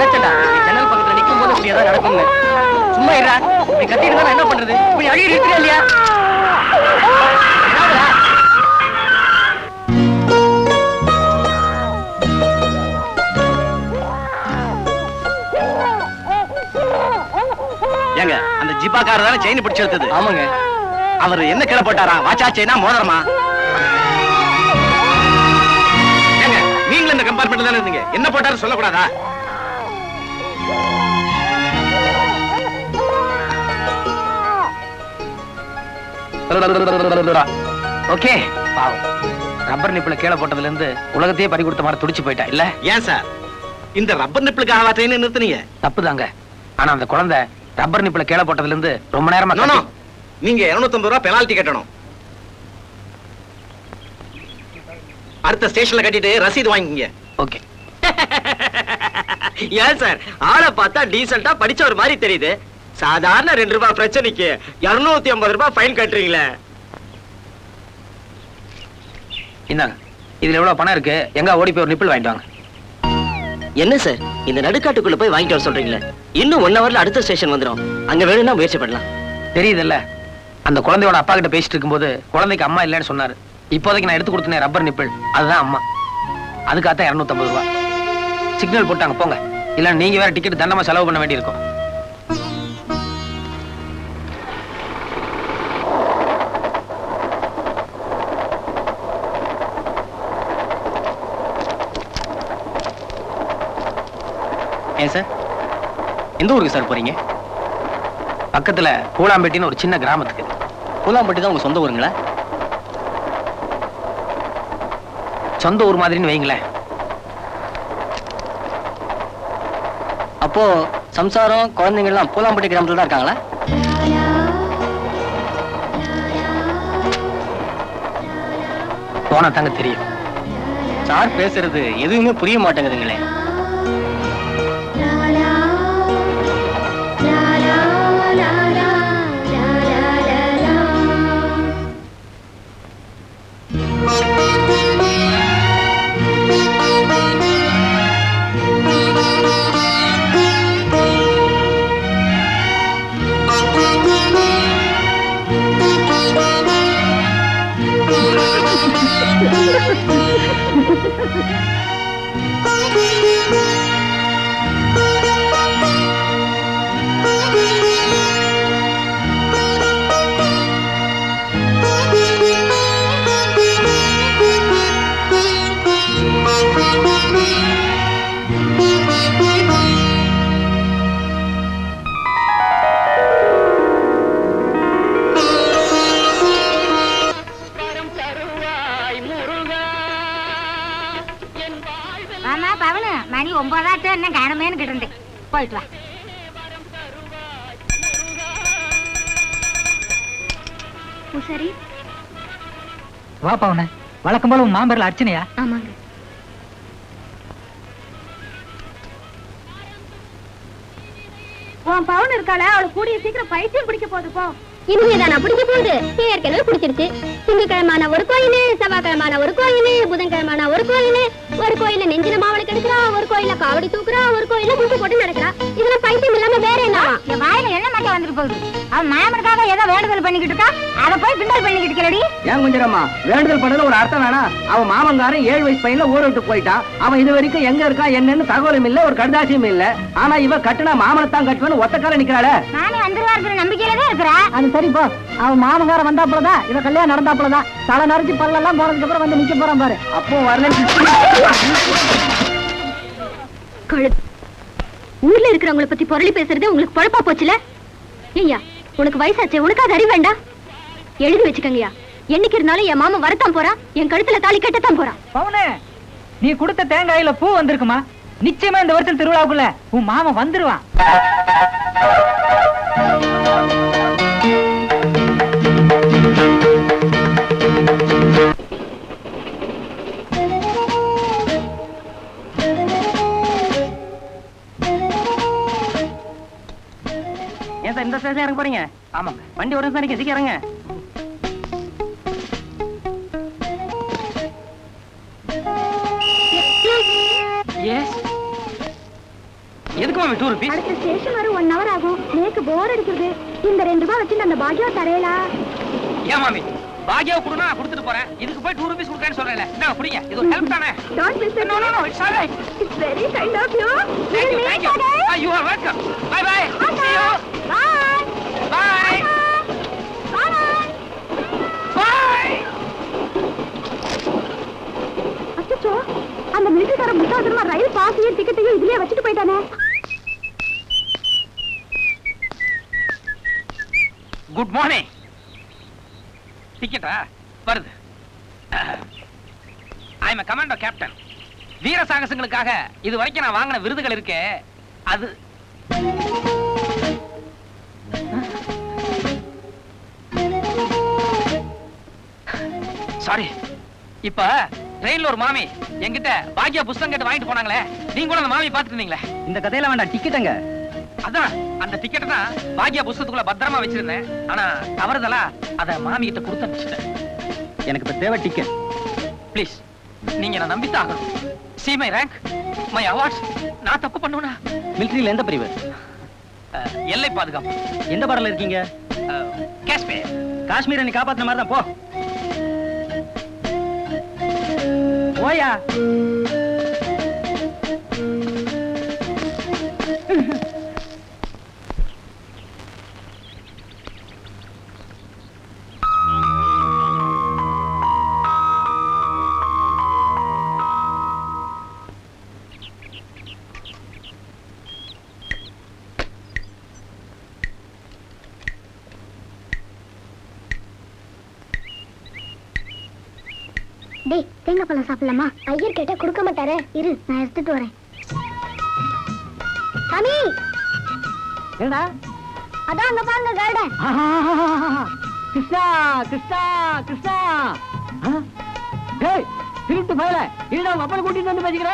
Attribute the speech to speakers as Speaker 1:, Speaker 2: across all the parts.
Speaker 1: நினைச்சடா ஜன்னல் பக்கத்துல நிக்கும் போது இப்படி ஏதாவது நடக்கும்னு. சும்மா இருடா, இப்படி கத்திட்டு தான் என்ன பண்றது? இப்படி அழுகி இருக்கிறா இல்லையா? ஏங்க அந்த ஜிப்பாக்காரர் தானே செயின் பிடிச்சு எடுத்தது? ஆமாங்க. அவர் என்ன கிளை போட்டாரா? வாச்சா செயினா மோதிரமா? ஏங்க நீங்களும் இந்த கம்பார்ட்மெண்ட்ல தானே இருந்தீங்க, என்ன போட்டாரு சொல்லக்கூடாதா? ஓகே பாவம், ரப்பர் நிப்பிள கீழே போட்டதுல இருந்து உலகத்தையே பறி கொடுத்த மாதிரி துடிச்சு போயிட்டா இல்ல? ஏன் சார் இந்த ரப்பர் நிப்பிளுக்கு ஆவா ட்ரெயின் நிறுத்துனீங்க? தப்புதாங்க. ஆனா அந்த குழந்தை ரப்பர் நிப்பிள கீழே போட்டதுல இருந்து ரொம்ப நேரமா நீங்க 250 ரூபாய் பெனால்டி கட்டணும். அடுத்த ஸ்டேஷன்ல கட்டிட்டு ரசீது வாங்கிங்க. ஓகே. ஏன் சார் ஆளை பார்த்தா டீசென்ட்டா படிச்ச ஒரு மாதிரி தெரியுது, சாதாரண 2 ரூபாய் பிரச்சனைக்கு 250 ரூபாய் ஃபைன் கட்டுறீங்களே. இந்தாங்க, இதுல எவ்வளவு பணம் இருக்கு, எங்க ஓடி போய் ஒரு நிப்பிள் வாங்கிட்டு வாங்க. என்ன சார் இந்த நடுக்காட்டுக்குள்ள போய் வாங்கிட்டு வர சொல்றீங்களே? இன்னும் 1 ஹவர்ல அடுத்த ஸ்டேஷன் வந்துடும், அங்க வேணும்னா முயற்சி பண்ணலாம். தெரியுதுல்ல, அந்த குழந்தையோட அப்பா கிட்ட பேசிட்டு இருக்கும்போது குழந்தைக்கு அம்மா இல்லைன்னு சொன்னாரு. இப்போதைக்கு நான் எடுத்து கொடுத்தேன் ரப்பர் நிப்பிள், அதுதான் அம்மா. அதுக்காகத்தான் 250 ரூபாய். சிக்னல் போட்டாங்க போங்க, இல்ல நீங்க வேற டிக்கெட் தண்டமா செலவு பண்ண வேண்டியிருக்கும். ஏன் சார் எந்த ஊருக்கு சார் போறீங்க? பக்கத்துல பூலாம்பட்டின்னு ஒரு சின்ன கிராமத்துக்கு. பூலாம்பட்டி தான் உங்க சொந்த ஊருங்களா? சொந்த ஊர் மாதிரின்னு வைங்களேன். அப்போ சம்சாரம் குழந்தைங்க எல்லாம் பூலாம்பட்டி கிராமத்துல தான் இருக்காங்களா? போனா தாங்க தெரியும். சார் பேசுறது எதுவுமே புரிய மாட்டேங்குதுங்களே.
Speaker 2: மணி 9 என்ன காணமேன்னு கிடந்து போயிட்டு வா. சரி
Speaker 3: வா பவுன, வழக்கம் போல உன் மாம்பரில் அர்ச்சனையா?
Speaker 2: ஆமாங்க. உன் பவுன் இருக்காள, அவளை கூடிய சீக்கிரம் பைத்தியம் பிடிக்க போகுது. போ.
Speaker 4: இனிமேதான் பிடிக்க போகுது. ஏற்கனவே பிடிச்சிருச்சு. திங்கக்கிழமான ஒரு கோயில், செவ்வாய்க்கிழமான ஒரு கோயில், புதன்கிழமான ஒரு கோயில், ஒரு கோயில நெஞ்சில மாவளை கெடுக்கிறா, ஒரு கோயில காவடி தூக்குறா, ஒரு கோயில குண்டு போட்டு நடக்கிறா. இதெல்லாம் பைத்தியம் இல்லாம வேற என்ன?
Speaker 2: என் வாயில என்ன மாட்டே வந்துட்டு போகுது. அவன் மாமனுக்காக ஏதோ வேண்டுதல் பண்ணிக்கிட்டு இருக்கா, அதை போய் பிண்டல் பண்ணிக்கிட்டு இருக்கலடி.
Speaker 1: ஏன் குஞ்சரம்மா, வேண்டுதல் பண்ணது ஒரு அர்த்தம் வேணா? அவன் மாமங்காரன் 7 வயசு பையன்ல ஊரை விட்டு போயிட்டான். அவன் இது வரைக்கும் எங்க இருக்கா என்னன்னு தகவலும் இல்ல, ஒரு கடுதாசியும் இல்ல. ஆனா இவ கட்டுனா மாமனத்தான் கட்டுவேன்னு ஒத்தக்கால நிக்கிறாள.
Speaker 2: நானே வந்துருவா இருக்கிற நம்பிக்கையில தான் இருக்கிறா.
Speaker 3: அது சரி போ, அவன் மாமங்கார வந்தாப்புலதான் இவ கல்யாணம் நடந்தாப்புலதான். தலை நரைச்சு பல்லெல்லாம் போனதுக்கு அப்புறம் வந்து நிக்க போறான் பாரு.
Speaker 1: அப்போ வரல.
Speaker 4: ஊர்ல இருக்கிறவங்களை பத்தி பொருளி பேசுறது உங்களுக்கு பொழப்பா போச்சுல? ஐயா உனக்கு வயசாச்சே, உனக்கு அது அறிவு வேண்டாம்? எழுதி வச்சுக்கங்கய்யா, என்னைக்கு இருந்தாலும் என் மாமா வரத்தான் போறான், என் கழுத்துல தாலி கட்டத்தான் போறான்.
Speaker 3: பவுனே, நீ கொடுத்த தேங்காயில பூ வந்திருக்குமா? நிச்சயமா இந்த வருஷம் திருவிழாவுக்குள்ள உன் மாமா வந்துருவான்.
Speaker 1: ஏன் சார் இந்த ஸ்டேஷன் இறங்க போறீங்க? ஆமாங்க. வண்டி ஒரு நிமிஷம் சீக்கிரம் இறங்க. மாமி 2 rupees?
Speaker 4: அடுத்த ஸ்டேஷன் வர 1 hour ஆகும். எனக்கு போர் அடிக்குது. இந்த 2 ரூபாய் வச்சு அந்த பாக்கியா தரையலா?
Speaker 1: ஏன் மாமி பாக்கியாவை கொடுனா கொடுத்துட்டு போறேன். இதுக்கு போய் 2 rupees கொடுக்கறேன்னு சொல்றேன்ல. என்ன புடிங்க. இது ஒரு ஹெல்ப் தானே.
Speaker 4: Don't miss it.
Speaker 1: No, it's all right.
Speaker 4: It's very kind of you.
Speaker 1: Thank you. You are welcome. Bye. See you.
Speaker 4: Bye.
Speaker 1: Bye. Bye.
Speaker 4: அச்சச்சோ, அந்த மிலிட்டரிக்கார முட்டாள்தனமா ரயில் பாஸையும் டிக்கெட்டையும் இதுலயே வச்சுட்டு போயிட்டானே.
Speaker 1: Good morning. டிக்கெட்டா வருது. I am commando captain. வீர சாகசங்களுக்காக இது வரைக்கும் நான் வாங்கின விருதுகள் இருக்கே அது சாரி. இப்ப ட்ரெயின்ல ஒரு மாமி என்கிட்ட பாக்கியா புஸ்தகம் கேட்டு வாங்கிட்டு போனாங்களே, நீங்க கூட அந்த மாமி பாத்துட்டு இருந்தீங்களே.
Speaker 3: இந்த கதையில வேண்டாம், டிக்கெட்டுங்க.
Speaker 1: அதான் அந்த டிக்கெட்டை தான் பாக்கியா புஸ்தகத்துக்குள்ள பத்திரமா வச்சிருந்தேன். ஆனா தவறுதலா அத மாமி கிட்ட கொடுத்து அனுப்பிச்சிட்டேன்.
Speaker 3: எனக்கு இப்ப தேவை டிக்கெட்.
Speaker 1: ப்ளீஸ் நீங்க என்ன நம்பித்தான் ஆகணும். See my rank, my awards. நான் தப்பு பண்ணுவேனா?
Speaker 3: மிலிட்டரியில எந்த பிரிவு?
Speaker 1: எல்லை பாதுகாப்பு.
Speaker 3: எந்த பாடல இருக்கீங்க?
Speaker 1: காஷ்மீர்.
Speaker 3: காஷ்மீரை நீ காப்பாத்துன மாதிரி தான். போ போயா.
Speaker 4: டேய், தேங்காய் பழம் சாப்பிடலாமா? ஐயர் கேட்டா கொடுக்க மாட்டாரே. இரு, நான் எடுத்துட்டு வரேன். சாமி,
Speaker 3: என்னடா?
Speaker 4: அதான் அங்க பாருங்க கார்டன்.
Speaker 3: கிருஷ்ணா கிருஷ்ணா கிருஷ்ணா. டேய் திருட்டு பயல, இல்லடா உங்க அப்பனை கூட்டிட்டு வந்து பேசிக்கிற.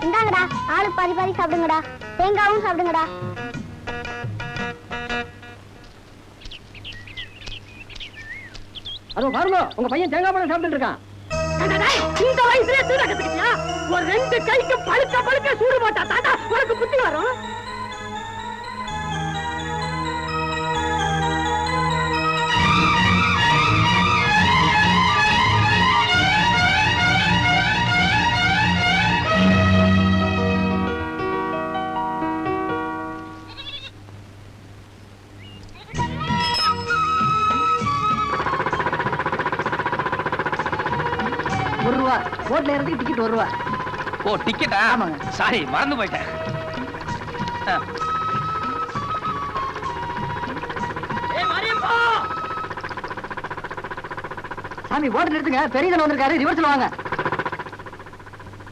Speaker 4: இந்தாங்கடா, ஆளு பாதி பாதி சாப்பிடுங்கடா. தேங்காவும் சாப்பிடுங்கடா.
Speaker 3: அதோ பாருங்க, உங்க பையன் தேங்காய் பழம் சாப்பிட்டு இருக்கான்.
Speaker 2: இந்த வயசுல சூட கத்துக்கிட்டியா? ஒரு 2 கைக்கு பழுக்க சூடு போட்டா தாத்தா உனக்கு புத்தி வரும்.
Speaker 3: போட்ல இறந்துக்கு டிக்கெட் 1 ரூபா.
Speaker 1: ஓ டிக்கெட்டா?
Speaker 3: ஆமாங்க.
Speaker 1: சாரி மறந்து போயிட்டேன்.
Speaker 3: சாமி போட் நிறுத்துங்க, பெரியதன் வந்திருக்காரு, ரிவர்ஸ்ல வாங்க.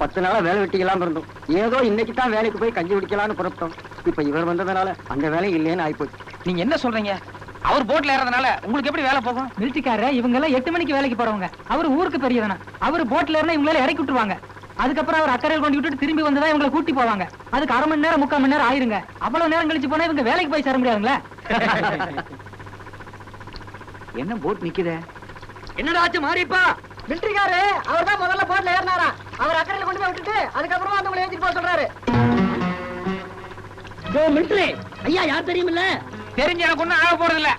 Speaker 3: 10 நாளா வேலை வெட்டிக்கலாம் இருந்தோம். ஏதோ இன்னைக்கு தான் வேலைக்கு போய் கஞ்சி குடிக்கலாம்னு புறப்பட்டோம். இப்ப இவர் வந்ததுனால அந்த வேலை இல்லைன்னு ஆயிப்போச்சு.
Speaker 1: நீங்க என்ன சொல்றீங்க? அவர் போட்ல ஏறதுனால உங்களுக்கு எப்படி வேலை போகும்?
Speaker 3: மிலிட்டரிக்கார இவங்க எல்லாம் 8 மணிக்கு வேலைக்கு போறவங்க. அவரு ஊருக்கு பெரியவனா. அவரு போட்ல ஏறினா இவங்கள இறக்கி விட்டுருவாங்க. அதுக்கப்புறம் அவர் அக்கறையில் கொண்டு விட்டுட்டு திரும்பி வந்ததா இவங்களை கூட்டி போவாங்க. அதுக்கு 1/2 மணி நேரம் 3/4 மணி நேரம் ஆயிருங்க. அவ்வளவு நேரம் கழிச்சு போனா இவங்க வேலைக்கு போய் சேர முடியாதுங்களா? என்ன போட் நிக்குதே? என்னடா ஆச்சு மாரிப்பா? மிலிட்டரிக்காரு அவர் தான் முதல்ல போட்ல ஏறினாரா. அவர் அக்கறையில் கொண்டு போய் விட்டுட்டு அதுக்கப்புறமா அந்த உங்களை ஏத்திட்டு போக சொல்றாரு. மிலிட்டரி ஐயா யார் தெரியுமில்ல?
Speaker 1: தெரிஞ்சு எனக்கு ஒண்ணும் ஆக போறது இல்ல.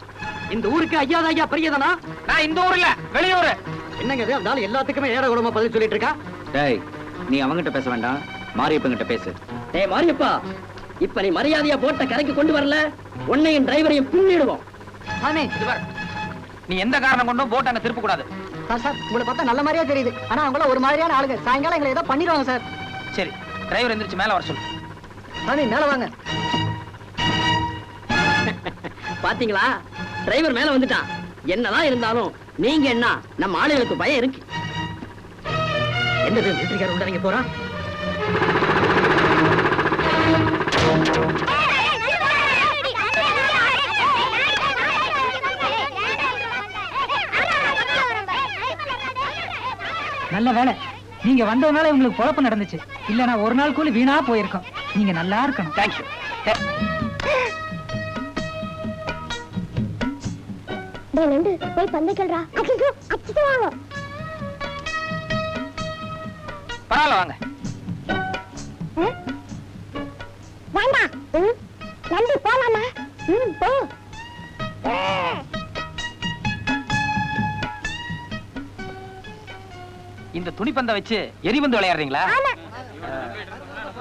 Speaker 3: இந்த ஊருக்கு ஐயா தான் ஐயா பெரியதானா?
Speaker 1: நான் இந்த ஊர்ல வெளியூர்.
Speaker 3: என்னங்க இது? அதனால எல்லாத்துக்குமே ஏற கூடமா பதில் சொல்லிட்டு இருக்கா? டேய் நீ அவங்கிட்ட பேச வேண்டாம், மாரியப்பங்கிட்ட பேசு.
Speaker 5: டேய் மாரியப்பா, இப்ப நீ மரியாதையா போட்ட கரைக்கு கொண்டு வரல, உன்னையும் டிரைவரையும் பின்னிடுவோம்.
Speaker 3: சாமி
Speaker 1: இது பாரு, நீ எந்த காரணம் கொண்டும் போட் அங்க திருப்ப கூடாது.
Speaker 3: சார் உங்களை பார்த்தா நல்ல மாதிரியா தெரியுது. ஆனா அவங்கள ஒரு மாதிரியான ஆளுங்க. சாயங்காலம் எங்களை ஏதோ பண்ணிடுவாங்க சார்.
Speaker 1: சரி டிரைவர் எந்திரிச்சு மேல வர சொல்லு.
Speaker 3: சாமி மேல வாங்க.
Speaker 5: பாத்தீங்களா, டிரைவர் மேல வந்துட்டான். என்னதான் இருந்தாலும் நீங்க என்ன நம்ம ஆளுகளுக்கு பயம் இருக்கு.
Speaker 3: என்னது மிலிட்டரிக்கார உள்ள நீங்க போறான்? நல்ல வேலை நீங்க வந்ததுனால உங்களுக்கு பொழப்பு நடந்துச்சு. இல்லனா ஒரு நாள் கூலி வீணா போயிருக்கும். நீங்க நல்லா இருக்கணும்.
Speaker 1: தேங்க்யூ.
Speaker 4: டேய் நண்டு, போய் பந்தை கேளுடா. அச்சோ அச்சோ வாங்க.
Speaker 1: பரவாயில்ல வாங்க.
Speaker 4: வேண்டாம், போ.
Speaker 1: இந்த துணிப்பந்தை வச்சு எரிபந்து விளையாடுறீங்களா?
Speaker 4: ஆமா.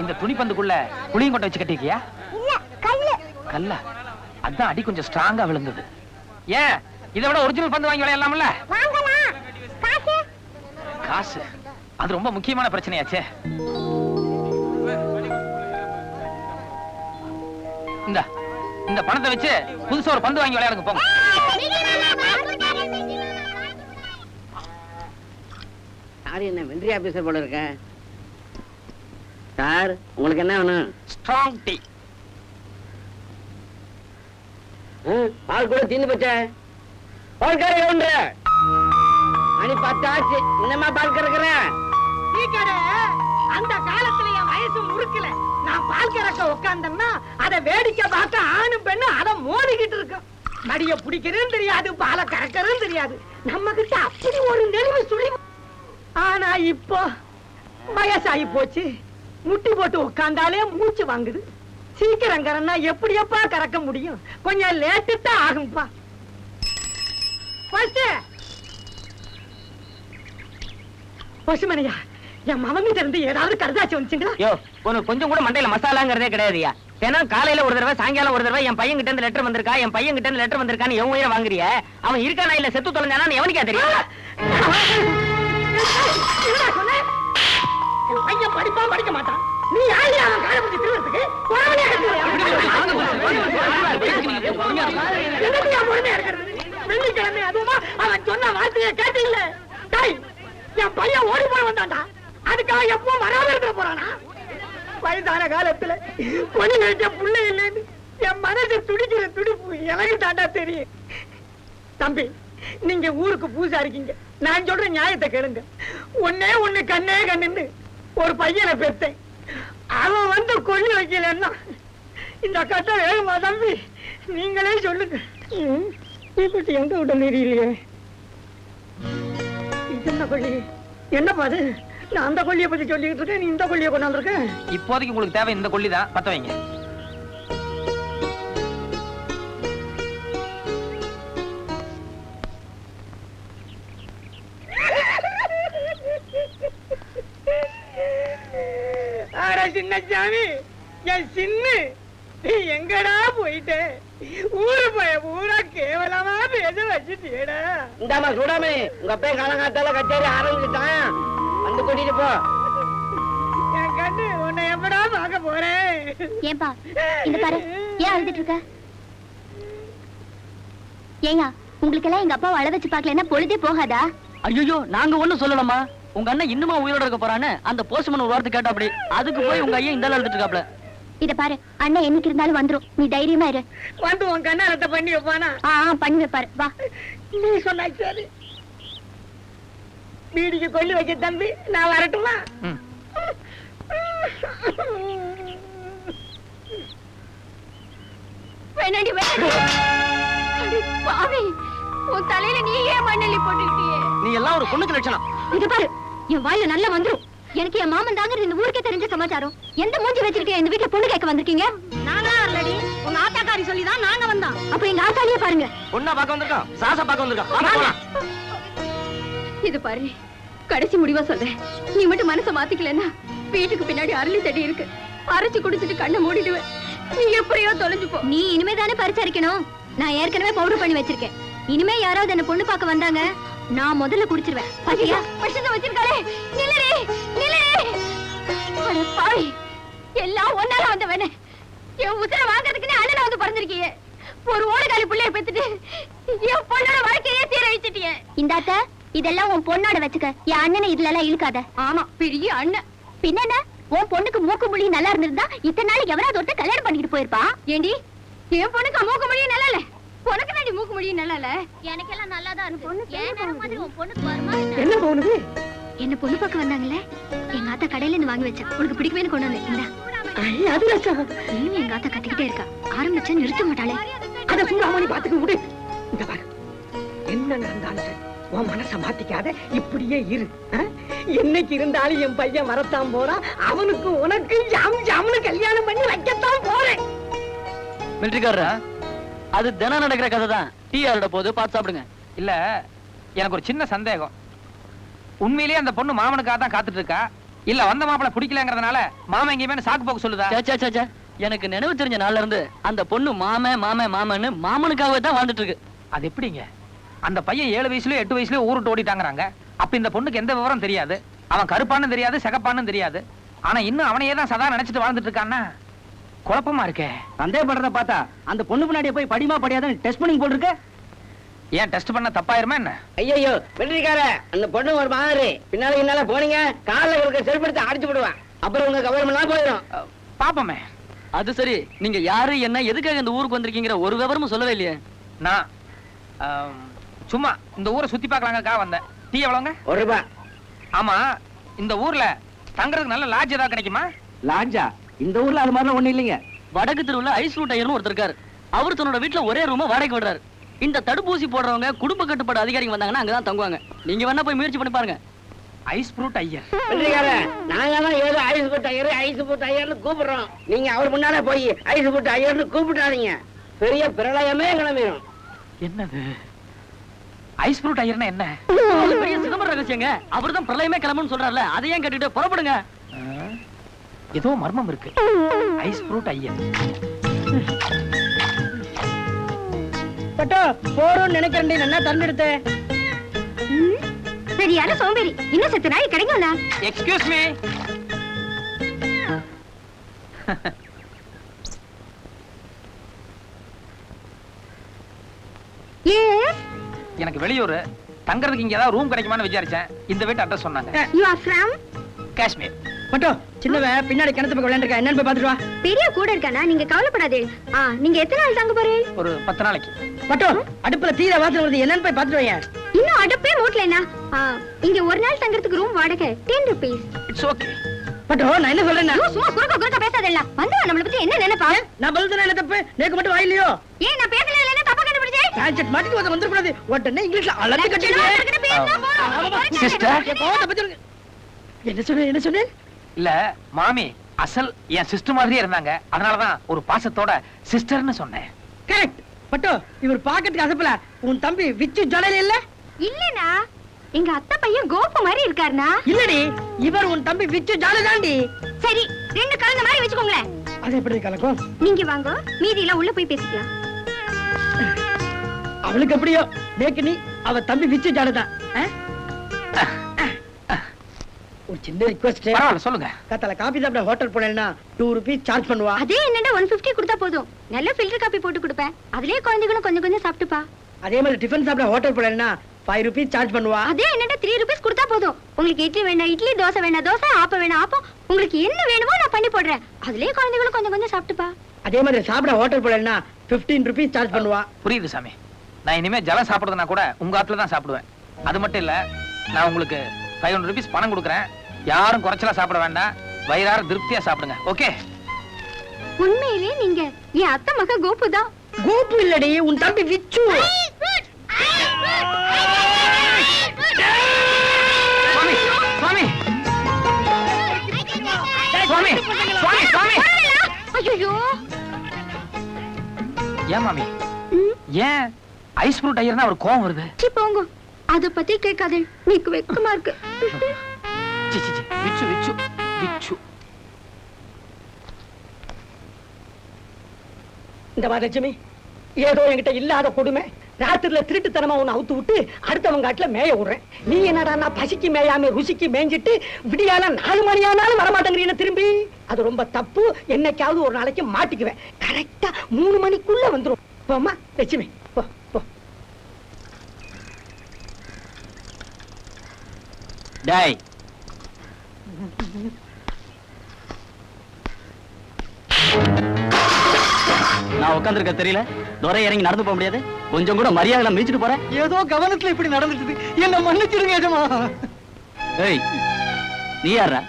Speaker 1: இந்த துணிப்பந்துக்குள்ள புளியும் கொட்டை வச்சு கட்டிருக்கியா?
Speaker 4: இல்ல, கல்லு.
Speaker 1: கல்லா? அதான் அடி கொஞ்சம் ஸ்ட்ராங்கா விழுந்தது. ஏன் இதை விட ஒரிஜினல் பந்து வாங்கி விளையாடலாம்ல?
Speaker 4: வாங்கலாம். காசு?
Speaker 1: காசு அது ரொம்ப முக்கியமான பிரச்சனையாச்சே. இந்த பணத்தை வச்சு புதுசா ஒரு பந்து வாங்கி விளையாடுங்க போங்க.
Speaker 5: சார், என்ன வென்றி ஆபீசர் போல இருக்க? சார், உங்களுக்கு என்ன வேணும்?
Speaker 1: Strong tea.
Speaker 5: பால் கூட தீர்ந்து போச்சே. பால்கார எவன்ற? மணி 10 ஆச்சு, இன்னமா பால் கறக்குற?
Speaker 2: டீ கடை அந்த காலத்துல என் வயசு முறுக்கல. நான் பால் கறக்க உட்கார்ந்தேன்னா அதை வேடிக்கை பார்க்க ஆணும் பெண்ணு அதை மோதிக்கிட்டு இருக்கும். மடிய பிடிக்கிறதும் தெரியாது, பாலை கறக்கிறதும் தெரியாது. நம்ம கிட்ட அப்படி ஒரு நெளிவு சுழி. ஆனா இப்போ வயசாகி போச்சு. முட்டி போட்டு உட்கார்ந்தாலே மூச்சு வாங்குது. சீக்கிரம் கறன்னா எப்படியப்பா கறக்க முடியும்? கொஞ்சம் லேட்டு தான் ஆகும்பா. பசுமனையா, என் மவங்கிட்ட இருந்து ஏதாவது கருதாச்சு வந்துச்சுங்களா?
Speaker 5: யோ, உனக்கு கொஞ்சம் கூட மண்டையில மசாலாங்கிறதே கிடையாதுயா. ஏன்னா காலையில ஒரு தடவை, சாயங்காலம் ஒரு தடவை என் பையன் கிட்ட இருந்து லெட்டர் வந்திருக்கா, என் பையன் கிட்ட இருந்து லெட்டர் வந்திருக்கான்னு எவன் உயிரை வாங்குறிய? அவன் இருக்கானா இல்ல செத்து தொலைஞ்சானு எவனுக்கா தெரியும்?
Speaker 2: என்னடா சொன்ன? என் பையன் படிப்பா படிக்க மாட்டான். நீ யாரு அவன் காலை பிடிச்சி திருவறதுக்கு? வெள்ளிக்கிழமை அதுமா அவன் சொன்ன வார்த்தையை கேட்டீங்கள? என் பையன் ஓடி போய் வந்தான்டா. அதுக்காக எப்போ வராம இருக்க போறானா? வயதான காலத்துல கொஞ்சம் வைக்க பிள்ளை இல்லைன்னு என் மனசு துடிக்கிற துடிப்பு எனக்கு தாண்டா தெரியும். தம்பி, நீங்க ஊருக்கு பூசா இருக்கீங்க. நான் சொல்ற நியாயத்தை கேளுங்க. ஒன்னே ஒண்ணு கண்ணே கண்ணுன்னு ஒரு பையனை பெத்தேன். அவன் வந்து கொள்ளி வைக்கலன்னா இந்த கட்ட வேணுமா தம்பி? நீங்களே சொல்லுங்க. இப்படி எங்க விட தெரியலையே. இது என்ன கொள்ளி? என்னப்பா அது? நான் அந்த கொள்ளியை பத்தி சொல்லிட்டு இருக்கேன், நீ இந்த கொள்ளியை கொண்டாந்துருக்க.
Speaker 1: இப்போதைக்கு உங்களுக்கு தேவை இந்த கொள்ளிதான். பத்த வைங்க.
Speaker 2: சின்னசாமி, என் சின்ன எங்கடா போயிட்ட? ஊரு போய ஊரா கேவலமா பேச வச்சுட்டேடா.
Speaker 5: இந்தாமா சூடாமே, உங்க அப்பா காலங்காத்தால கச்சேரி ஆரம்பிச்சுட்டான். வந்து கூட்டிட்டு போ.
Speaker 2: என் கண்ணு உன்னை எப்படா பார்க்க போறேன்?
Speaker 4: ஏன்பா இந்த பாரு, ஏன் அழுதுட்டு இருக்க? ஏங்க, உங்களுக்கு எல்லாம் எங்க அப்பாவை அழ வச்சு பாக்கலன்னா பொழுதே போகாதா?
Speaker 5: ஐயோ, நாங்க ஒண்ணும் சொல்லலாமா? உங்க அண்ணன் இன்னுமா உயிரோட இருக்க போறான்னு அந்த போஸ்ட்மேன் ஒரு வார்த்தை கேட்டா அப்படி. அதுக்கு போய் உங்க ஐயா இந்த அழுதுட்டு இருக்காப்ல.
Speaker 4: இத பாரு, அண்ணன் என்னைக்கு இருந்தாலும் வந்துரும். நீ தைரியமா இரு.
Speaker 2: வந்து உன் கண்ணாரத்தை பண்ணி வைப்பானா?
Speaker 4: பண்ணி வைப்பாரு. வா,
Speaker 2: நீ சொன்னா சரி. வீடிக்கு கொள்ளி வைக்க தம்பி, நான் வரட்டுமா?
Speaker 4: வேணாண்டி, வேணாண்டி. அடி பாவி, உன் தலையில நீ ஏன் மண்ணெல்லி போட்டுக்கிட்டியே?
Speaker 5: நீ எல்லாம் ஒரு பொண்ணுக்கு லட்சணம்.
Speaker 4: இது பாரு, என் வாயில நல்லா வந்துரும். எனக்கு என் மாமன் தாங்க இந்த ஊருக்கே தெரிஞ்ச சமாச்சாரம். எந்த மூஞ்சி வச்சிருக்கீங்க இந்த வீட்டுல பொண்ணு கேட்க வந்திருக்கீங்க?
Speaker 2: நானா வரலடி, உங்க ஆத்தாக்காரி சொல்லிதான் நாங்க வந்தோம்.
Speaker 4: அப்ப எங்க ஆத்தாலியே பாருங்க.
Speaker 5: பொண்ணா பார்க்க வந்திருக்கான், சாசா பார்க்க வந்திருக்கான்.
Speaker 4: இது பாரு, கடைசி முடிவா சொல்றேன். நீ மட்டும் மனசை மாத்திக்கலன்னா வீட்டுக்கு பின்னாடி அரளி செடி இருக்கு. அரைச்சு குடிச்சிட்டு கண்ணை மூடிடுவேன். நீ எப்படியோ தொலைஞ்சு போ. நீ இனிமே தானே பறிச்சரிக்கணும். நான் ஏற்கனவே பவுடர் பண்ணி வச்சிருக்கேன். இனிமே யாராவது என்ன பொண்ணு பார்க்க வந்தாங்க, நான் முதல்ல குடிச்சிருவேன். பாத்தியா, பரிசுத்த வச்சிருக்காளே. நில்லடி, நில்லடி. அட பாவி, எல்லாம் ஒன்னால வந்தவனே. என் உசுரை வாங்குறதுக்குன்னு அண்ணனை வந்து பிறந்திருக்கியே. ஒரு ஓடுகாலி பிள்ளைய பெத்துட்டு என் பொண்ணோட வாழ்க்கையே சீரழிச்சிட்டியே. இந்த அத்தை, இதெல்லாம் உன் பொண்ணோட வச்சுக்க. என் அண்ணனை இதுல எல்லாம் இழுக்காத. ஆமா, பெரிய அண்ணன். பின்ன உன் பொண்ணுக்கு மூக்கு மொழி நல்லா இருந்திருந்தா இத்தனை நாளைக்கு எவராவது ஒருத்தர் கல்யாணம் பண்ணிட்டு போயிருப்பா. ஏண்டி, என் பொண்ணுக்கு மூக்கு மொழி நல்லா இல்ல, உனக்கு நாடி மூக்கு மொழி நல்லா இல்ல. எனக்கு எல்லாம் நல்லாதான் இருக்கு. ஏன் நேரம் மாதிரி உன் பொண்ணுக்கு வருமா?
Speaker 2: என்ன போனுது?
Speaker 4: என்ன பொண்ணு பார்க்க வந்தாங்களே, எங்க ஆத்தா கடையில இருந்து வாங்கி வச்சேன். உனக்கு பிடிக்குமே கொண்டு வந்தேன். இந்தா. இன்னும் எங்க ஆத்தா கத்திக்கிட்டே இருக்கா. ஆரம்பிச்சா நிறுத்த மாட்டாளே.
Speaker 2: அத சூடாமணி பாத்துக்க விடு. இந்த பாரு, என்ன நடந்தாலும் சரி, உன் மனசை மாத்திக்காத, இப்படியே இரு. என்னைக்கு இருந்தாலும் என் பையன் வரத்தான் போறான். அவனுக்கு உனக்கு ஜாம் ஜாம்னு கல்யாணம் பண்ணி வைக்கத்தான் போறேன்.
Speaker 1: மிலிட்டரிக்காரரா,
Speaker 5: அது தினம் நடக்கிற கதை தான். டீ ஆரோட போது பார்த்து சாப்பிடுங்க.
Speaker 3: இல்ல எனக்கு ஒரு சின்ன சந்தேகம். உண்மையிலேயே அந்த பொண்ணு மாமனுக்காக தான் காத்துட்டு இருக்கா, இல்ல வந்த மாப்பிளை பிடிக்கலங்கிறதுனால மாமன் எங்கேயுமே சாக்கு போக்கு சொல்லுதா?
Speaker 5: சே, எனக்கு நினைவு தெரிஞ்ச நாள்ல இருந்து அந்த பொண்ணு மாமன்னு மாமனுக்காகவே தான் வாழ்ந்துட்டு இருக்கு.
Speaker 3: அது எப்படிங்க? அந்த பையன் 7 வயசுலயோ 8 வயசுலயோ ஊருட்டு ஓடிட்டாங்கறாங்க. அப்ப இந்த பொண்ணுக்கு எந்த விவரம் தெரியாது, அவன் கருப்பான்னு தெரியாது, சிகப்பான்னு தெரியாது. ஆனா இன்னும் அவனையே தான் சதா நினைச்சிட்டு வாழ்ந்துட்டு இருக்கான்னா குழப்பமா இருக்கே.
Speaker 1: சந்தேகப்படுறத பார்த்தா அந்த பொண்ணு பின்னாடியே போய் படிமா படியாதான் டெஸ்ட் பண்ணி போட்டுருக்க.
Speaker 3: ஏன் டெஸ்ட் பண்ண தப்பாயிருமா என்ன?
Speaker 1: ஐயோ வெற்றிக்கார, அந்த பொண்ணு ஒரு மாதிரி பின்னால போனீங்க, காலில் இருக்க செல்படுத்த அடிச்சு விடுவேன். அப்புறம் உங்க கவர்மெண்ட் போயிடும்.
Speaker 3: பாப்போமே.
Speaker 5: அது சரி, நீங்க யாரு என்ன எதுக்காக இந்த ஊருக்கு வந்திருக்கீங்கிற ஒரு விவரமும் சொல்லவே இல்லையே.
Speaker 3: நான் சும்மா இந்த ஊரை சுத்தி பார்க்கலாங்கக்கா வந்தேன். டீ எவ்வளவுங்க?
Speaker 1: ₹1.
Speaker 3: ஆமா, இந்த ஊர்ல தங்கறதுக்கு நல்ல லாட்ஜ் ஏதாவது கிடைக்குமா?
Speaker 1: லாட்ஜா? இந்த ஊர்ல அது மாதிரிலாம் ஒண்ணு இல்லைங்க.
Speaker 5: வடக்கு தெருவுல ஐஸ் ரூட் ஐயர்னு ஒருத்தர் இருக்காரு. அவர் தன்னோட வீட்டுல ஒரே ரூம வாடகைக்கு விடுறாரு. இந்த தடுப்பூசி போடுறவங்க குடும்ப கட்டுப்பாடு அதிகாரிங்க வந்தாங்கன்னா அங்கதான் தங்குவாங்க. நீங்க வேணா போய் முயற்சி பண்ணி பாருங்க.
Speaker 3: Ice fruit Iyer.
Speaker 1: வெற்றிக்கார, நாங்க தான் ஏதோ ஐஸ் போட்டு ஐயர்னு கூப்பிடுறோம். நீங்க அவர் முன்னால போய் ஐஸ் போட்டு ஐயர்னு கூப்பிட்டாதீங்க. பெரிய பிரளயமே கிளம்பிடும்.
Speaker 3: என்னது ஐஸ் ஃப்ரூட் ஐயர்னா என்ன?
Speaker 5: அது பெரிய சிதம்பர ரகசியங்க. அவர்தான் பிரளயமே கிளம்புன்னு சொல்றாருல, அதை ஏன் கேட்டுட்டு புறப்படுங்க.
Speaker 3: ஏதோ மர்மம் இருக்கு. Ice fruit Iyer.
Speaker 2: பட்டோ போறோம்னு நினைக்கிறேன். என்ன தந்தெடுத்த
Speaker 4: சரியான சோம்பேறி. இன்னும் செத்து நாய் கிடைக்கும்ல.
Speaker 3: Excuse me. எனக்கு வெளியூர் தங்கறதுக்கு இங்க ஏதாவது ரூம் கிடைக்குமான்னு விசாரிச்சேன். இந்த வீட்டு அட்ரஸ் சொன்னாங்க.
Speaker 4: You are from?
Speaker 3: காஷ்மீர்.
Speaker 2: பட்டோ சின்னவன் பின்னாடி கிணத்து பக்கம் விளையாண்டுருக்கா, என்னன்னு போய் பாத்துட்டு வா.
Speaker 4: பெரிய கூட இருக்கானா? நீங்க கவலைப்படாதே. நீங்க எத்தனை நாள் தங்க போறீங்க?
Speaker 3: ஒரு 10 நாளைக்கு.
Speaker 2: பட்டோ அடுப்புல தீர வாசல் வருது, என்னன்னு போய் பாத்துட்டு வாங்க.
Speaker 4: இன்னும் அடுப்பே மூட்டலனா? இங்க ஒரு நாள் தங்கறதுக்கு ரூம் வாடகை 10 rupees.
Speaker 3: It's okay.
Speaker 2: பட்டோ நான் என்ன சொல்றேன்னா,
Speaker 4: சும்மா குறுக்க பேசாதல்ல. வந்து நம்மள பத்தி என்ன நினைப்பா?
Speaker 2: நான் பதில் சொன்னா என்ன தப்பு? நேக்கு மட்டும் வாயிலையோ?
Speaker 4: ஏன் நான் பேசல என்ன தப்பா கண்டுபிடிச்சே?
Speaker 2: கான்செப்ட் மாட்டிட்டு வந்து கூடாது. உடனே இங்கிலீஷ்ல அலட்டி கட்டிடுவே.
Speaker 3: சிஸ்டர்.
Speaker 2: என்ன சொன்னே?
Speaker 3: இல்ல மாமி அசல் என் சிஸ்டர் மாதிரியே இருந்தாங்க. அதனாலதான் ஒரு பாசத்தோட சிஸ்டர்னு சொன்னேன்.
Speaker 2: கரெக்ட். பட்டோ இவர் பாக்கெட்டுக்கு அசப்பல உன் தம்பி விச்சு ஜடல இல்ல?
Speaker 4: இல்லனா எங்க அத்தை பையன் கோபு மாதிரி இருக்காருனா?
Speaker 2: இல்லடி, இவர் உன் தம்பி விச்சு ஜாலதாண்டி.
Speaker 4: சரி, ரெண்டு கலந்த மாதிரி வெச்சுக்கோங்களே.
Speaker 2: அது எப்படி கலக்கும்?
Speaker 4: நீங்க வாங்க, மீதி எல்லாம் உள்ள போய் பேசிக்கலாம்.
Speaker 2: அவளுக்கு எப்படியோ, நேக்கு நீ அவ தம்பி விச்சு ஜாலதான். ஒரு சின்ன ரிக்வெஸ்ட்.
Speaker 3: பரவாயில்ல சொல்லுங்க.
Speaker 2: கத்தல காபி சாப்பிட ஹோட்டல் போனேன்னா ₹2 சார்ஜ் பண்ணுவா.
Speaker 4: அதே என்னடா 150 கொடுத்தா போதும். நல்ல ஃபில்டர் காபி போட்டு கொடுப்பேன். அதுலயே குழந்தைகளும் கொஞ்சம் கொஞ்சம் சாப்பிட்டுப்பா.
Speaker 2: அதே மாதிரி டிஃபன் சாப்பிட ஹோட்டல் போனேன்னா ₹5 சார்ஜ் பண்ணுவா.
Speaker 4: அதே என்னடா 3 rupees கொடுத்தா போதும். உங்களுக்கு இட்லி வேணா இட்லி, தோசை வேணா தோசை, ஆப்பம் வேணா ஆப்பம், உங்களுக்கு என்ன வேணுமோ நான் பண்ணி போடுறேன். அதுலயே குழந்தைகளும் கொஞ்சம் கொஞ்சம் சாப்பிட்டுப்பா.
Speaker 2: அதே மாதிரி சாப்பிட ஹோட்டல் போனேன்னா ₹15 சார்ஜ் பண்ணுவா.
Speaker 3: புரியுது சாமி. நான் இனிமே ஜலம் சாப்பிடுறதுனா கூட உங்க ஆத்துல தான் சாப்பிடுவேன். அது மட்டும் இல்ல, நான் உங்களுக்கு ₹500 பணம் கொடுக்குறேன். யாரும் குறைச்சலா சாப்பிட வேண்டாம், வயிறார திருப்தியா சாப்பிடுங்க. ஓகே?
Speaker 4: உண்மையிலேயே நீங்க என் அத்தை மக கோபு தான்.
Speaker 2: கோபு இல்லடி, உன் தம்பி விச்சு.
Speaker 3: சுவாமி சுவாமி சுவாமி சுவாமி சுவாமி.
Speaker 4: ஐயோ
Speaker 3: ஏன் மாமி, ஏன் ஐஸ் ஃப்ரூட் ஐயர்னா ஒரு கோவம் வருது?
Speaker 4: சி போங்க, அத பத்தி கேட்காதே. நீக்கு வெக்கமா இருக்கு.
Speaker 3: சி சி சி. விச்சு விச்சு விச்சு.
Speaker 2: இந்த வரலட்சுமி, ஏதோ என்கிட்ட இல்லாத கொடுமை. ராத்திரில திருட்டுத்தனமா உன்னை அவுத்து விட்டு அடுத்தவங்க காட்டுல மேய விடுறேன். நீ என்னடா நான் பசிக்கு மேயாம ருசிக்கு மேய்ஞ்சிட்டு விடியால 4 மணி ஆனாலும் வரமாட்டேங்கிறீங்க திரும்பி. அது ரொம்ப தப்பு. என்னைக்காவது ஒரு நாளைக்கு மாட்டிக்குவேன். கரெக்டா 3 மணிக்குள்ள வந்துரும். போமா லட்சுமி, போ போ.
Speaker 5: டேய், நான் உட்கார்ந்திருக்க தெரியல? துரை இறங்கி நடந்து போக முடியாது? கொஞ்சம் கூட மரியாதை மீச்சிட்டு போறேன்.
Speaker 2: ஏதோ கவனத்துல இப்படி நடந்துட்டு என்ன மன்னிச்சிருங்க எஜமா.
Speaker 5: ஏய், நீ யாரா?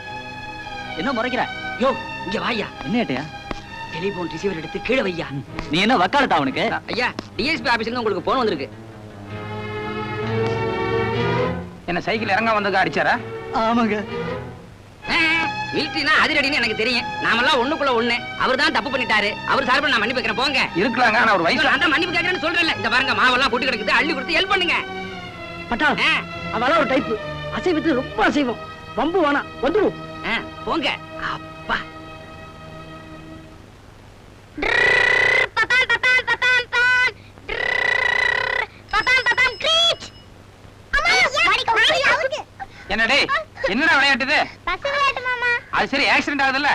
Speaker 5: என்ன முறைக்கிற?
Speaker 1: யோ இங்க வாயா.
Speaker 5: என்ன ஏட்டையா?
Speaker 1: டெலிபோன் ரிசீவர் எடுத்து கீழே வையா.
Speaker 5: நீ என்ன வக்காலத்தா அவனுக்கு?
Speaker 1: ஐயா, டிஎஸ்பி ஆபீஸ்ல உங்களுக்கு போன் வந்திருக்கு.
Speaker 3: என்ன சைக்கிள் இறங்க வந்ததுக்கு அடிச்சாரா?
Speaker 2: ஆமாங்க.
Speaker 5: மிலிட்டரினா அதிரடின்னு எனக்கு தெரியும். நாமெல்லாம் ஒண்ணுக்குள்ள ஒண்ணு. அவர் தான் தப்பு பண்ணிட்டாரு. அவர் சார்பில் நான் மன்னிப்பு கேட்கிறேன். போங்க.
Speaker 1: இருக்கலாங்க, ஆனா ஒரு வயசு
Speaker 5: அந்த மன்னிப்பு கேட்கறேன்னு சொல்றேன்ல. இந்த பாருங்க மாவெல்லாம் கொட்டி கிடக்குது. அள்ளி கொடுத்து ஹெல்ப் பண்ணுங்க.
Speaker 2: பட்டாளம் அவெல்லாம் ஒரு டைப்பு. அசைவத்து ரொம்ப அசைவம். வம்பு வேணாம், வந்துடும்.
Speaker 5: போங்க. அப்பா
Speaker 1: என்னடே என்னடா விளையாட்டுது?
Speaker 4: பஸ் விளையாட்டு மாமா.
Speaker 1: அது சரி, ஆக்சிடென்ட் ஆகுதுல்ல?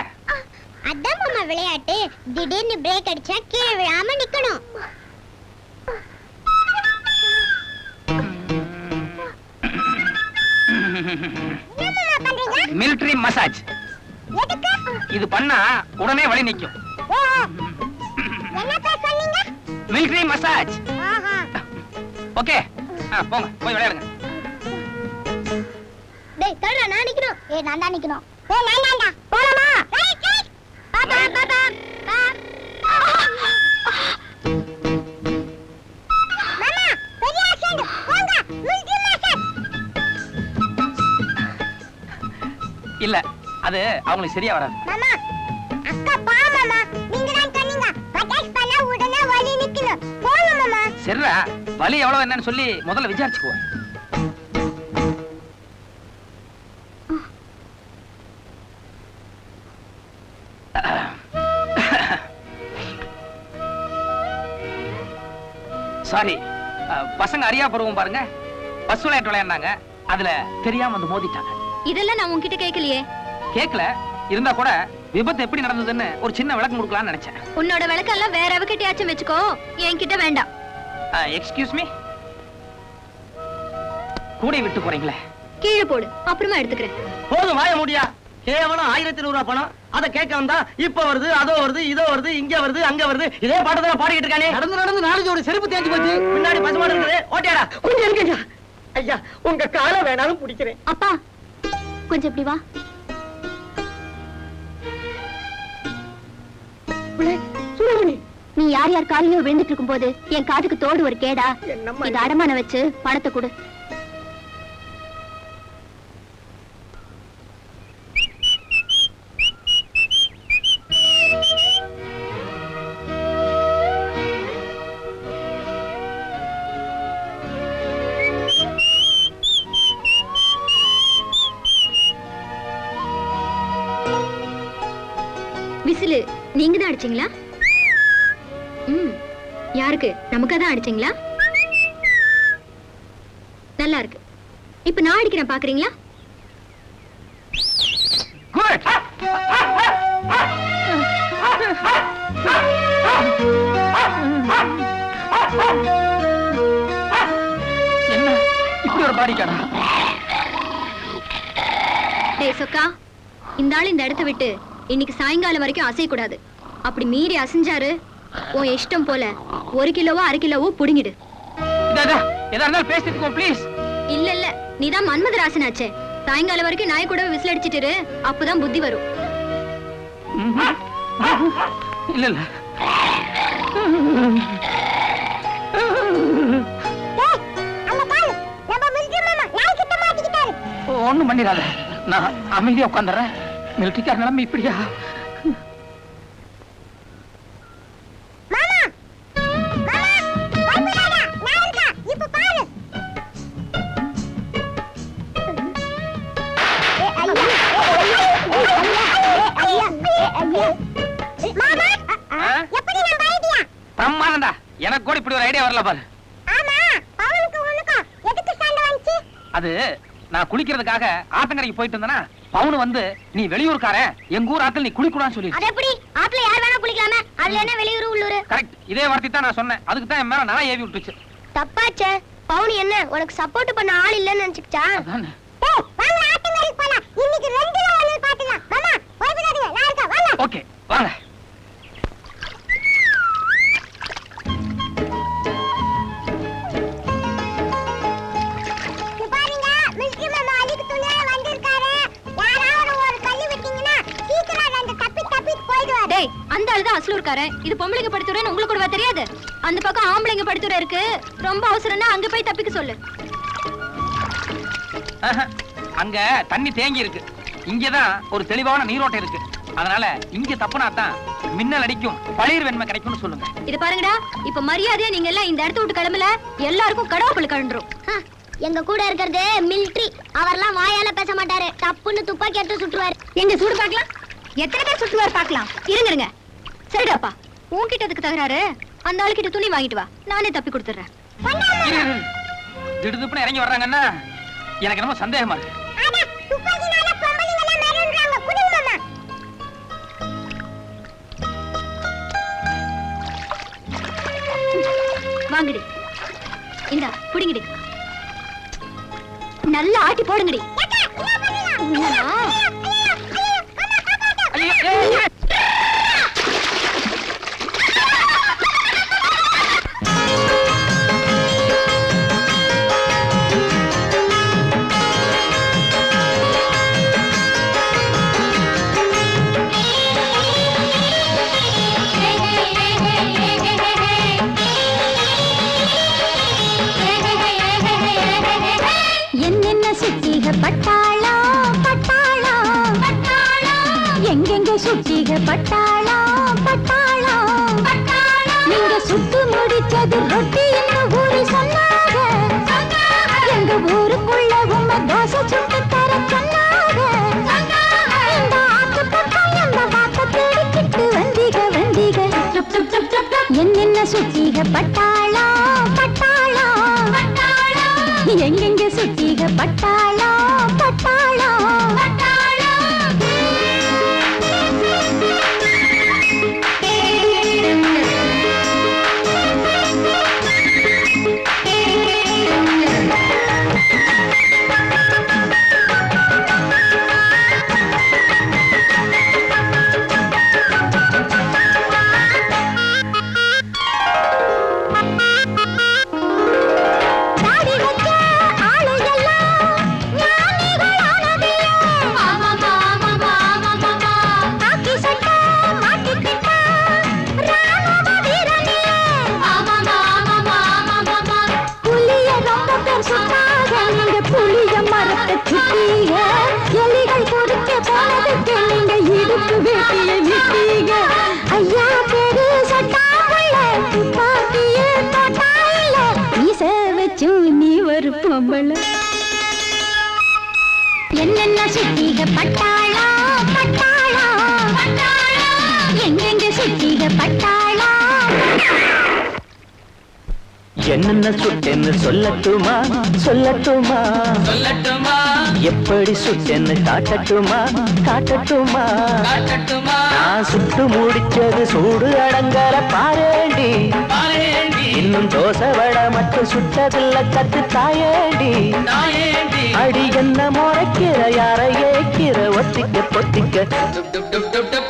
Speaker 4: அதான் மாமா விளையாட்டு. திடீர்னு பிரேக் அடிச்சா கீழே விழாம நிக்கணும்.
Speaker 1: Military massage. இது பண்ணா உடனே வலி நிக்கும்.
Speaker 4: என்ன பேர் சொன்னீங்க?
Speaker 1: Military massage.
Speaker 4: ஆஹா.
Speaker 1: ஓகே, போங்க போய் விளையாடுங்க.
Speaker 4: டேய் தரடா, நான் நிக்கணும். ஏய் நான் தான் நிக்கணும். ஏய் நான் தான்டா. போலாமா? Right right. பாப்பா பாப்பா. மாமா பெரிய ஆக்சிடென்ட். போங்க. Military massage.
Speaker 1: இல்ல, அது அவங்களுக்கு சரியா வராது.
Speaker 4: மாமா அக்கா பா மாமா. நீங்க தான் சொன்னீங்க அட்டாக் பண்ணா உடனே வலி நிக்கணும். போங்க மாமா.
Speaker 1: சரிடா, வலி எவ்வளவு என்னன்னு சொல்லி முதல்ல விசாரிச்சுக்குவோம். சாரி, பசங்க அறியா பருவம் பாருங்க. பஸ் விளையாட்டு விளையாண்டாங்க, அதுல தெரியாம வந்து மோதிட்டாங்க.
Speaker 4: இதெல்லாம் நான் உன்கிட்ட கேட்கலையே.
Speaker 1: கேக்கல, இருந்தா கூட விபத்து எப்படி நடந்ததுன்னு ஒரு சின்ன விளக்கம் கொடுக்கலாம்னு நினைச்சேன்.
Speaker 4: உன்னோட விளக்கெல்லாம் வேற அவகிட்டயாச்சும் வச்சுக்கோ, என்கிட்ட வேண்டாம்.
Speaker 1: எக்ஸ்கியூஸ் மீ, கூடை விட்டு போறீங்களே?
Speaker 4: கீழே போடு, அப்புறமா எடுத்துக்கிறேன்.
Speaker 2: போதும் வாய முடியா. கேவலம் 1100 ரூபாய் பணம். அத கேட்க வந்தா இப்ப வருது, அதோ வருது, இதோ வருது, இங்க வருது, அங்க வருது. இதே பாட்டு தான் பாடிக்கிட்டு இருக்கானே. நடந்து நடந்து 4 ஜோடி செருப்பு தேஞ்சு போச்சு. பின்னாடி பசுமாடு இருக்குது. ஓட்டியாடா. கொஞ்சம் இருக்கீங்க ஐயா, உங்க காலை வேணாலும் பிடிக்கிறேன்.
Speaker 4: அப்பா கொஞ்சம் இப்படி வா.
Speaker 2: சுரமணி,
Speaker 4: நீ யார் யார் காலையும் விழுந்துட்டு இருக்கும் போது என் காதுக்கு தோடு ஒரு கேடா.
Speaker 2: என்னம்மா
Speaker 4: இது அடமான வச்சு பணத்தை கொடு. விசிலு நீங்க தான் அடிச்சீங்களா? யாருக்கு? நமக்கா தான் அடிச்சீங்களா? நல்லா இருக்கு. இப்ப நான் அடிக்கிறேன், பாக்குறீங்களா?
Speaker 1: குட். என்ன இப்படி ஒரு பாடிக்காரா?
Speaker 4: டேய் சொக்கா, இந்த ஆள் இந்த இடத்தை விட்டு இன்னைக்கு சாயங்காலம் வரைக்கும் அசையக்கூடாது. அப்படி மீறி அசைஞ்சாரு உன் இஷ்டம் போல 1 கிலோவோ 1/2 கிலோவோ புடுங்கிடு.
Speaker 1: எதா இருந்தாலும் பேசிட்டுக்கோ ப்ளீஸ்.
Speaker 4: இல்ல இல்ல, நீதான் மன்மதராசனாச்சே. சாயங்காலம் வரைக்கும் நாய் கூட விசில் அடிச்சிட்டு அப்பதான் புத்தி வரும்.
Speaker 1: இல்ல இல்ல, ஒண்ணும் பண்ணிடாத. நான் அமைதியா உட்காந்துறேன். மிலிட்டரிக்கார நிலைமை இப்படியா? பிரமாதம்டா, எனக்கு கூட இப்படி ஒரு ஐடியா வரல பாரு. அது நான் குளிக்கிறதுக்காக ஆத்தங்கரைக்கு போயிட்டு இருந்தேனா, பவுனு வந்து நீ வெளியூர்காரன், எங்க ஊர் ஆத்துல நீ குளிக்கூடாதுன்னு சொல்லி.
Speaker 4: அது எப்படி? ஆத்துல யார் வேணா குளிக்கலாமே, அதுல என்ன வெளியூர் உள்ளூர்?
Speaker 1: கரெக்ட், இதே வார்த்தை தான் நான் சொன்னேன். அதுக்கு தான் என் மேல நான் ஏவி விட்டுச்சு.
Speaker 4: தப்பாச்சே. பவுன் என்ன உனக்கு சப்போர்ட் பண்ண ஆள் இல்லன்னு நினைச்சுக்கிச்சா?
Speaker 1: அதானே. ஓகே வாங்க.
Speaker 4: அந்த ஆளுதான் அசலூர்காரன். இது பொம்பளைங்க படுத்துறேன்னு உங்களுக்கு கூட தெரியாது. அந்த பக்கம் ஆம்பளைங்க படுத்துற இருக்கு. ரொம்ப அவசரம்னா அங்க போய் தப்பிக்க சொல்லு.
Speaker 1: அங்க தண்ணி தேங்கி இருக்கு.
Speaker 6: இங்கதான் ஒரு தெளிவான நீரோட்டம் இருக்கு. அதனால இங்க தப்புனா தான் மின்னல் அடிக்கும், பளிர் வெண்மை கிடைக்கும்னு சொல்லுங்க.
Speaker 4: இது பாருங்கடா, இப்ப மரியாதையா நீங்க எல்லாம் இந்த இடத்த விட்டு கிளம்பல, எல்லாருக்கும் கடவுள் கழண்டுரும். எங்க கூட இருக்கிறது மிலிட்டரி, அவர்லாம் வாயால பேச மாட்டாரு, டப்புன்னு துப்பாக்கி எடுத்து சுட்டுவாரு. எங்க சூடு பார்க்கலாம், எத்தனை பேர் சுட்டுவார் பார்க்கலாம். இருங்க சரிடாப்பா, உன்கிட்ட அதுக்கு தகராறு, அந்த ஆளுக்கிட்ட துணி வாங்கிட்டு வா, நானே தப்பி கொடுத்துறேன்.
Speaker 6: திடுதுப்புன்னு இறங்கி வர்றாங்கன்னா எனக்கு என்னமோ சந்தேகமா இருக்கு.
Speaker 4: வாங்கடி, இந்தா புடிங்கடி, நல்லா ஆட்டி போடுங்கடி. என்னென்ன சுத்திக பட்டாளா பட்டாளா பட்டாளா, எங்கெங்க சுத்திக பட்டாளா பட்டாளா பட்டாளா, நீங்க சுட்டு முடிச்சது ரொட்டி என்று ஊரு சொன்னாங்க, எங்க ஊருக்குள்ள உங்க தோசை சுட்டு தர சொன்னாங்க, இந்த ஆத்து பக்கம் எந்த வார்த்தை தேடிக்கிட்டு வந்தீங்க வந்தீங்க. என்னென்ன சுத்திக பட்டாளா பட்டாளா பட்டாளா, எங்கெங்க சுத்திக பட்டாளா பட்டாளா பட்டாளா. என்னென்ன சுத்திக பட்டாளா பட்டாளா பட்டாளா, எங்கெங்க சுத்திக பட்டாளா.
Speaker 1: என்னென்ன சுட்டேன்னு சொல்லட்டுமா சொல்லட்டுமா
Speaker 6: சொல்லட்டுமா,
Speaker 1: எப்படி சுட்டேன்னு காட்டட்டுமா காட்டட்டுமா
Speaker 6: காட்டட்டுமா,
Speaker 1: நான் சுட்டு முடிச்சது சூடு அடங்கல பாரேண்டி,
Speaker 6: பாரேண்டி,
Speaker 1: இன்னும் தோசை வடை மட்டும் சுட்டதில்ல கத்து தாயேண்டி,
Speaker 6: நாயேண்டி,
Speaker 1: அடி என்ன முறைக்கிற யார ஏக்கிற ஒத்திக்க பொத்திக்க.
Speaker 6: டுப் டுப் டுப் டுப் டுப்.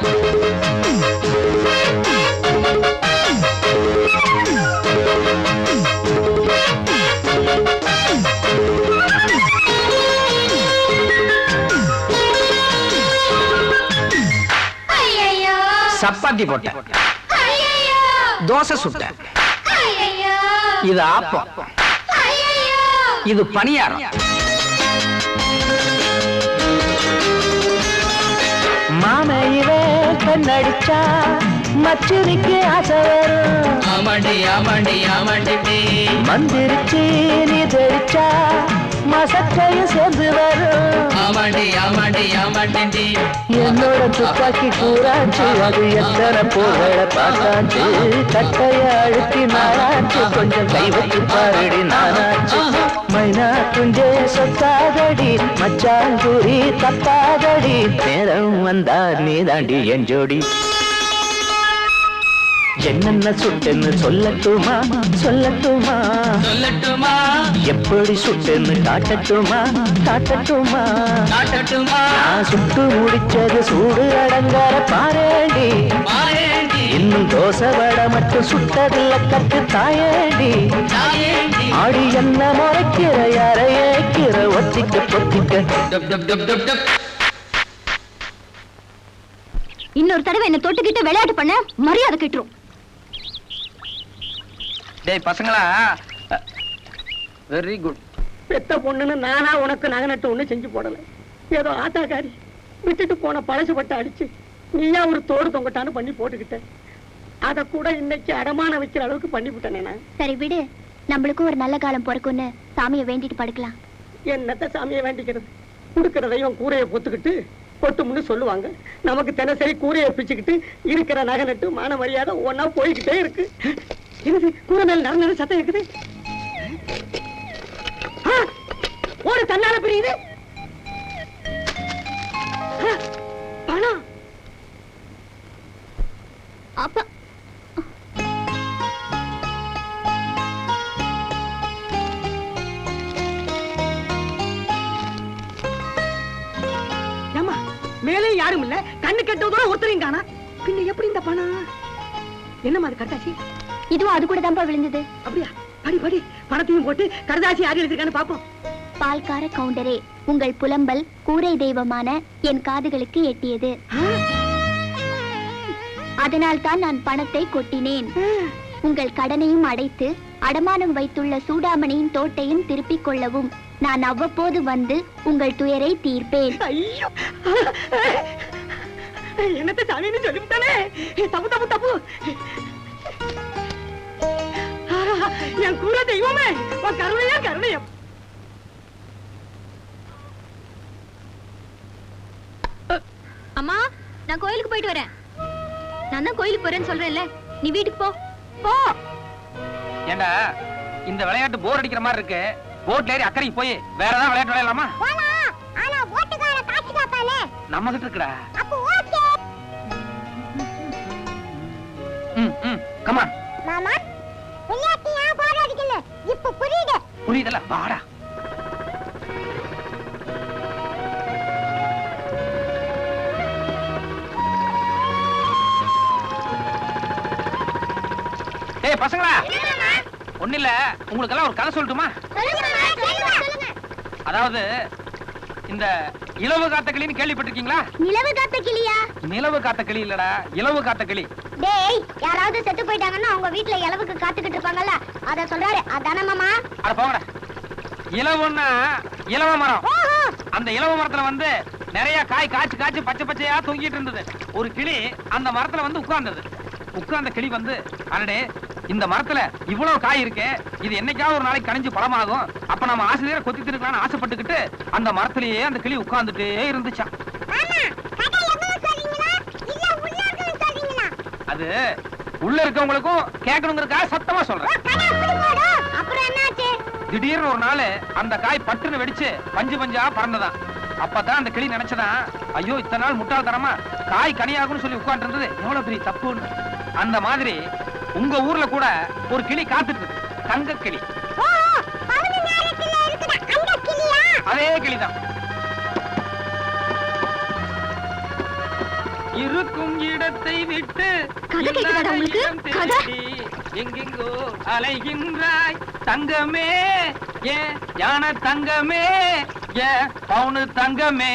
Speaker 6: சப்பாத்தி போட்டேன், தோசை சுட்டேன், இது ஆப்பம், இது பணியாரம்,
Speaker 1: மாமையிலே கண்ணடிச்சா மச்சுரிக்கு ஆசை வரும்,
Speaker 6: ஆமாண்டி ஆமாண்டி ஆமாண்டி,
Speaker 1: மந்திரிச்சு நீ தெரிச்சா மசக்கையும் சேர்ந்து வரும்,
Speaker 6: ஆமாண்டி ஆமாண்டி ஆமாண்டி,
Speaker 1: என்னோட துப்பாக்கி கூறாச்சு அது எத்தனை போகளை பார்த்தாச்சு, கட்டைய அழுத்தி நாளாச்சு கொஞ்சம் கை வச்சு பாருடி நானாச்சு, மைனா குஞ்சே சொத்தாதடி மச்சான் கூறி தப்பாதடி, நேரம் வந்தா நீ தாண்டி என் ஜோடி. என்னென்ன சுட்டுன்னு சொல்லட்டுமா சொல்லட்டுமா
Speaker 6: சொல்லட்டுமா,
Speaker 1: எப்படி சுட்டுன்னு காட்டட்டுமா காட்டட்டுமா
Speaker 6: காட்டட்டுமா,
Speaker 1: நான் சுட்டு முடிச்சது சூடு அடங்கார பாரேண்டி,
Speaker 6: பாரேண்டி,
Speaker 1: இன்னும் தோசை வடை மட்டும் சுட்டதில்ல கத்து தாயேண்டி,
Speaker 6: நாயேண்டி,
Speaker 1: ஆடி என்ன முறைக்கிற யார ஏக்கிற ஒத்திக்க பொத்திக்க.
Speaker 6: டப் டப் டப் டப் டப்.
Speaker 4: இன்னொரு தடவை என்ன தொட்டுக்கிட்டு விளையாட்டு பண்ண மரியாதை கிட்டுரும்.
Speaker 6: டேய் பசங்களா, வெரி குட்.
Speaker 2: பெத்த பொண்ணுன்னு நானா உனக்கு நகை நட்டு ஒண்ணு செஞ்சு போடல, ஏதோ ஆத்தாக்காரி விட்டுட்டு போன பழசு பட்ட அடிச்சு நீயா ஒரு தோடு தொங்கட்டான்னு பண்ணி போட்டுக்கிட்ட. அத கூட இன்னைக்கு அடமான வைக்கிற அளவுக்கு பண்ணி விட்டனே நான்.
Speaker 4: சரி விடு, நம்மளுக்கும் ஒரு நல்ல காலம் பிறக்கும்னு சாமியை வேண்டிட்டு படுக்கலாம்.
Speaker 2: என்னத்த சாமியை வேண்டிக்கிறது? கொடுக்கறதையும் கூரையை பொத்துக்கிட்டு கொட்டும்னு சொல்லுவாங்க. நமக்கு தினசரி கூரையை பிச்சுக்கிட்டு இருக்கிற நகை நட்டு மான மரியாதை ஒன்னா போய்கிட்டே இருக்கு. என்னது கூரை மேல நடந்த சத்தம் இருக்குது? ஒரு தன்னால பிரியுது. பணம்
Speaker 4: அப்பா
Speaker 2: ஏமா மேலே யாரும் இல்ல, கண்ணு கெட்டதோட ஒருத்தரையும் காணா. பின்ன எப்படி இந்த பணம்? என்னமா அது கட்டாச்சி?
Speaker 4: இதுவும் அது கூட தான்ப்பா விழுந்தது.
Speaker 2: அப்படியா? படி படி, பணத்தையும் போட்டு கடுதாசி யார் எழுதிருக்கான்னு பாப்போம்.
Speaker 4: பால்கார கவுண்டரே, உங்கள் புலம்பல் கூரை தெய்வமான என் காதுகளுக்கு எட்டியது. அதனால் தான் நான் பணத்தை கொட்டினேன். உங்கள் கடனையும் அடைத்து அடமானம் வைத்துள்ள சூடாமணியின் தோட்டையும் திருப்பிக் கொள்ளவும் நான் அவ்வப்போது வந்து உங்கள் துயரை தீர்ப்பேன்.
Speaker 2: ஐயோ, என்னத்த சாமின்னு சொல்லிவிட்டானே. தப்பு தப்பு தப்பு. என் கூற தெய்வமே, உன் கருணையா கருணையம்.
Speaker 4: அம்மா, நான் கோயிலுக்கு போயிட்டு வரேன். நான் தான் கோயிலுக்கு போறேன்னு சொல்றேன்ல, நீ வீட்டுக்கு போ போ.
Speaker 6: ஏண்டா இந்த விளையாட்டு போர் அடிக்கிற மாதிரி இருக்கு. போட்ல ஏறி அக்கறைக்கு போய் வேற ஏதாவது விளையாட்டு விளையாடலாமா?
Speaker 4: ஆனா போட்டுக்கார காட்சி காப்பானே
Speaker 6: நம்ம கிட்ட இருக்குடா.
Speaker 4: அப்போ ஓகே
Speaker 6: கமான்
Speaker 4: மாமா. விளையாட்டு ஏன் போர் அடிக்கல? இப்ப புரியுது.
Speaker 6: புரியுதல? வாடா. ஏய் பசங்களா, ஒண்ணு இல்ல, உங்களுக்கு எல்லாம் ஒரு கதை சொல்லட்டுமா? அதாவது இந்த இலவு காத்த கிளின்னு கேள்விப்பட்டிருக்கீங்களா?
Speaker 4: நிலவு காத்த கிளியா?
Speaker 6: நிலவு காத்த கிளி இல்லடா, இலவு காத்த கிளி.
Speaker 4: டேய், யாராவது செத்து போயிட்டாங்கன்னா அவங்க வீட்ல இலவுக்கு காத்துக்கிட்டு இருப்பாங்கல்ல, அத சொல்றாரு. அதானே மாமா?
Speaker 6: அட போங்கடா. இலவுன்னா இலவ மரம். அந்த இலவ மரத்துல வந்து நிறைய காய் காய்ச்சி காய்ச்சி பச்சை பச்சையா தொங்கிட்டு இருந்தது. ஒரு கிளி அந்த மரத்துல வந்து உட்கார்ந்தது. உட்கார்ந்த கிளி வந்து, அடடே இந்த மரத்துல இவ்வளவு காய் இருக்கு, இது என்னைக்காவது ஒரு நாளைக்கு கனிஞ்சு பழமாகும், அப்ப நம்ம ஆசிரியரை கொத்தி திருக்கலாம்னு ஆசைப்பட்டுக்கிட்டு அந்த மரத்திலேயே அந்த கிளி உட்கார்ந்துட்டே இருந்துச்சாம். அது உள்ள இருக்கவங்களுக்கும் கேட்கணுங்கிறதுக்காக சத்தமா சொல்றேன். திடீர்னு ஒரு நாள் அந்த காய் பட்டுன்னு வெடிச்சு பஞ்சு பஞ்சா பறந்ததான். அப்பதான் அந்த கிளி நினைச்சதான், ஐயோ இத்தனை நாள் முட்டாள்தனமா காய் கனியாகும்னு சொல்லி உட்கார்ந்து இருந்தது எவ்வளவு பெரிய தப்புன்னு. அந்த மாதிரி உங்க ஊர்ல கூட ஒரு கிளி காத்துட்டு இருக்கு, தங்க கிளி. அதே கிளிதான். இருக்கும் இடத்தை விட்டு எங்கெங்கோ அலைகின்றாய் தங்கமே, ஏ யான தங்கமே, ஏ பவுனு தங்கமே.